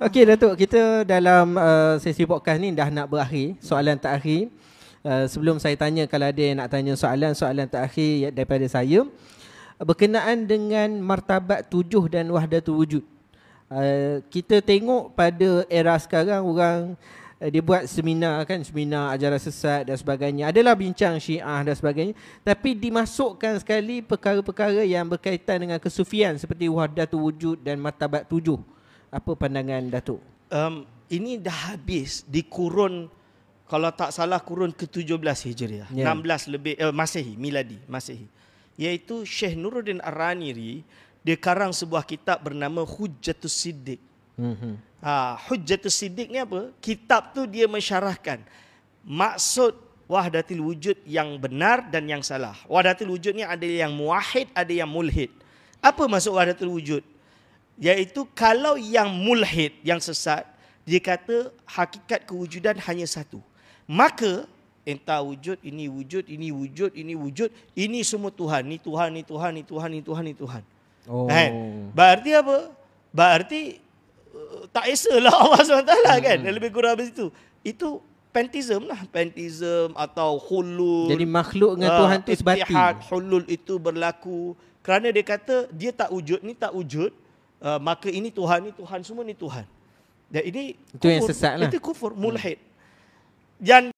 Okey Datuk, kita dalam sesi podcast ni dah nak berakhir. Soalan terakhir. Sebelum saya tanya, kalau ada yang nak tanya soalan terakhir daripada saya berkenaan dengan martabat tujuh dan wahdatul wujud. Kita tengok pada era sekarang orang dia buat seminar kan, seminar ajaran sesat dan sebagainya. Adalah bincang Syiah dan sebagainya, tapi dimasukkan sekali perkara-perkara yang berkaitan dengan kesufian seperti wahdatul wujud dan martabat tujuh. Apa pandangan Datuk? Ini dah habis di kurun, kalau tak salah kurun ke-17 Hijriah, 16 lebih Masehi, miladi, Masehi. Iaitu Syekh Nuruddin Ar-Raniri, dia karang sebuah kitab bernama Hujjatus Siddiq. Hujjatus Siddiq ni apa? Kitab tu dia mensyarahkan maksud wahdatul wujud yang benar dan yang salah. Wahdatul wujud ni ada yang muwahhid, ada yang mulhid. Apa maksud wahdatul wujud? Iaitu kalau yang mulhid, yang sesat, dia kata hakikat kewujudan hanya satu. Maka entah wujud, ini wujud, ini wujud, ini wujud, ini semua Tuhan, ni Tuhan, ni Tuhan, ni Tuhan, ni Tuhan, ni Tuhan. Berarti apa? Berarti tak esalah Allah SWT kan. Lebih kurang begitu. Itu pantheism lah. Pantheism atau hulul. Jadi makhluk dengan Tuhan tu sebati. Hulul itu berlaku kerana dia kata dia tak wujud, ni tak wujud. Maka ini Tuhan, ni Tuhan, semua ni Tuhan. Dan ini itu kufur, yang sesat lah. Itu kufur, mulhid. Dan